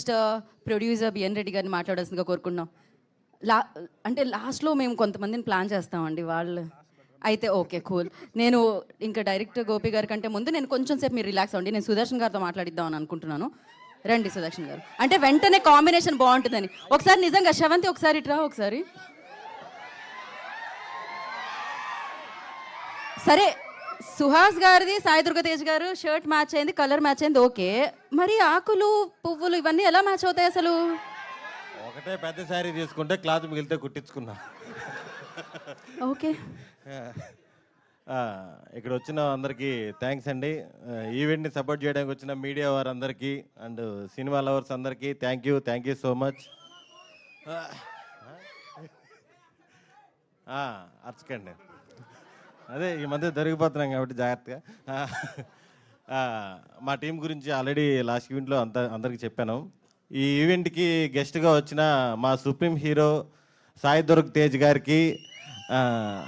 Director producer B N Reddy గారిని మాట్లాడాల్సిందిగా కోరుకున్నాం. అంటే లాస్ట్లో మేము కొంతమందిని ప్లాన్ చేస్తామండి వాళ్ళు అయితే ఓకే కూల్. నేను ఇంకా డైరెక్టర్ గోపి గారి కంటే ముందు నేను కొంచెం సేపు మీరు రిలాక్స్ అవ్వండి, నేను సుదర్శన్ గారితో మాట్లాడిద్దామని అనుకుంటున్నాను. రండి సుదర్శన్ గారు, అంటే వెంటనే కాంబినేషన్ బాగుంటుందని. ఒకసారి నిజంగా శ్రవంతి ఒకసారి ఇట్రా ఒకసారి. సరే సుహాస్ గారిది సాయి దుర్గ తేజ్ గారు షర్ట్ మ్యాచ్ అయింది, కలర్ మ్యాచ్ అయింది, ఓకే. మరి ఆకులు పువ్వులు ఇవన్నీ ఎలా మ్యాచ్ అవుతాయి అసలు? ఒకటే పెద్ద శారీ తీసుకుంటే క్లాత్ మిగిలితే కుట్టించుకున్నా. ఓకే. ఇక్కడ వచ్చిన అందరికీ థ్యాంక్స్ అండి. ఈవెంట్ని సపోర్ట్ చేయడానికి వచ్చిన మీడియా వారందరికీ అండ్ సినిమా లవర్స్ అందరికీ థ్యాంక్ యూ సో మచ్. అర్చకండి, అదే ఈ మధ్య దొరికిపోతున్నాం కాబట్టి జాగ్రత్తగా. మా టీం గురించి ఆల్రెడీ లాస్ట్ ఈవెంట్లో అందరికీ చెప్పాను. ఈ ఈవెంట్కి గెస్ట్గా వచ్చిన మా సుప్రీం హీరో సాయి దుర్గ్ తేజ్ గారికి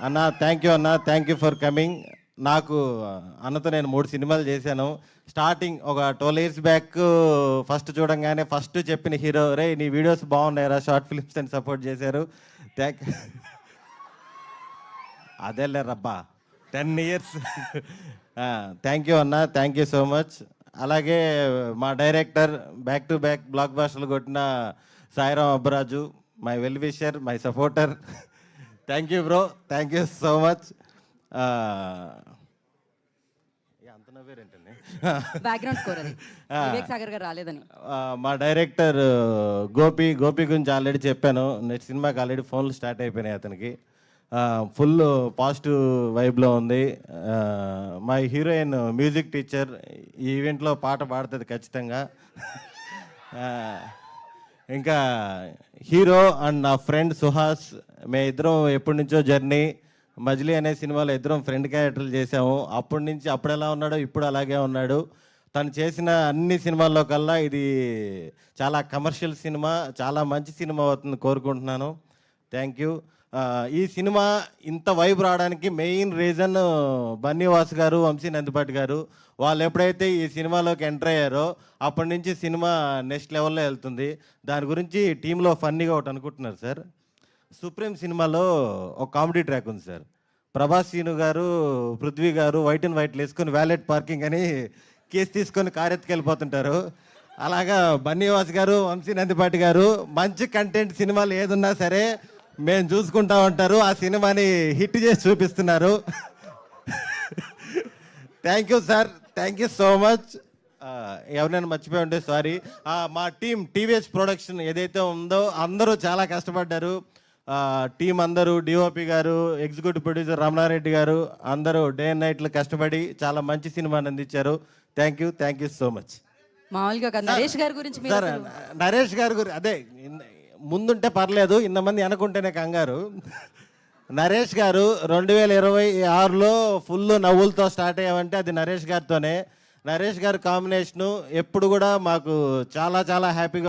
అన్న థ్యాంక్ యూ ఫర్ కమింగ్. నాకు అన్నతో నేను 3 సినిమాలు చేశాను. స్టార్టింగ్ ఒక 12 years బ్యాక్ ఫస్ట్ చూడంగానే ఫస్ట్ చెప్పిన హీరో, రే నీ వీడియోస్ బాగున్నాయరా, షార్ట్ ఫిల్మ్స్ అని సపోర్ట్ చేశారు. అదేలే రబ్బా 10 years. థ్యాంక్ యూ అన్న, థ్యాంక్ యూ సో మచ్. అలాగే మా డైరెక్టర్ బ్యాక్ టు బ్యాక్ బ్లాక్ బాస్టర్లు కొట్టిన Sairam Abburaju, my well wisher, my supporter. Thank you bro, thank you so much. అంత నవ్వేరేంటండి, బ్యాక్గ్రౌండ్ స్కోర్ అది వివేక్ సాగర్ గారు రాలేదని. మా డైరెక్టర్ గోపి గురించి ఆల్రెడీ చెప్పాను. నెక్స్ట్ సినిమాకి ఆల్రెడీ ఫోన్లు స్టార్ట్ అయిపోయినాయి అతనికి. ఫుల్ పాజిటివ్ వైబ్లో ఉంది. మా హీరోయిన్ మ్యూజిక్ టీచర్, ఈ ఈవెంట్లో పాట పాడుతుంది ఖచ్చితంగా. ఇంకా హీరో అండ్ నా ఫ్రెండ్ సుహాస్, మేము ఇద్దరం ఎప్పటి నుంచో జర్నీ. మజిలీ అనే సినిమాలో ఇద్దరం ఫ్రెండ్ క్యారెక్టర్లు చేసాము. అప్పటి నుంచి అప్పుడు ఎలా ఉన్నాడో ఇప్పుడు అలాగే ఉన్నాడు. తను చేసిన అన్ని సినిమాల్లో కల్లా ఇది చాలా కమర్షియల్ సినిమా, చాలా మంచి సినిమా అవుతుంది కోరుకుంటున్నాను. Thank you. ఈ సినిమా ఇంత వైబ్ రావడానికి మెయిన్ రీజన్ బన్నీవాస్ గారు, వంశీ నందిపాటి గారు. వాళ్ళు ఎప్పుడైతే ఈ సినిమాలోకి ఎంటర్ అయ్యారో అప్పటి నుంచి సినిమా నెక్స్ట్ లెవెల్లో వెళ్తుంది. దాని గురించి టీంలో ఫన్నీగా ఒకటి అనుకుంటున్నారు సార్. సుప్రీం సినిమాలో ఒక కామెడీ ట్రాక్ ఉంది సార్. ప్రభాస్ సీను గారు, పృథ్వీ గారు వైట్ అండ్ వైట్లు వేసుకొని వ్యాలెట్ పార్కింగ్ అని కేసు తీసుకొని కారు ఎత్తుకెళ్ళిపోతుంటారు. అలాగా బన్నీవాస్ గారు, వంశీ నందిపాటి గారు మంచి కంటెంట్ సినిమాలు ఏదున్నా సరే మేము చూసుకుంటా ఉంటారు. ఆ సినిమాని హిట్ చేసి చూపిస్తున్నారు. Thank you sir, thank you so much. ఎవరైనా మర్చిపోయి ఉంటే సారీ. మా టీం టీవీఎస్ ప్రొడక్షన్ ఏదైతే ఉందో అందరూ చాలా కష్టపడ్డారు. టీం అందరూ, డిఓపి గారు, ఎగ్జిక్యూటివ్ ప్రొడ్యూసర్ రమణారెడ్డి గారు అందరూ డే అండ్ నైట్లు కష్టపడి చాలా మంచి సినిమాని అందించారు. Thank you so much. మామూలుగా నరేష్ గారి గురించి సార్, నరేష్ గారి గురించి అదే ముందుంటే పర్లేదు, ఇంతమంది అనుకుంటేనే కంగారు. నరేష్ గారు 2026లో ఫుల్ నవ్వులతో స్టార్ట్ అయ్యామంటే అది నరేష్ గారితోనే. నరేష్ గారి కాంబినేషను ఎప్పుడు కూడా మాకు చాలా హ్యాపీగా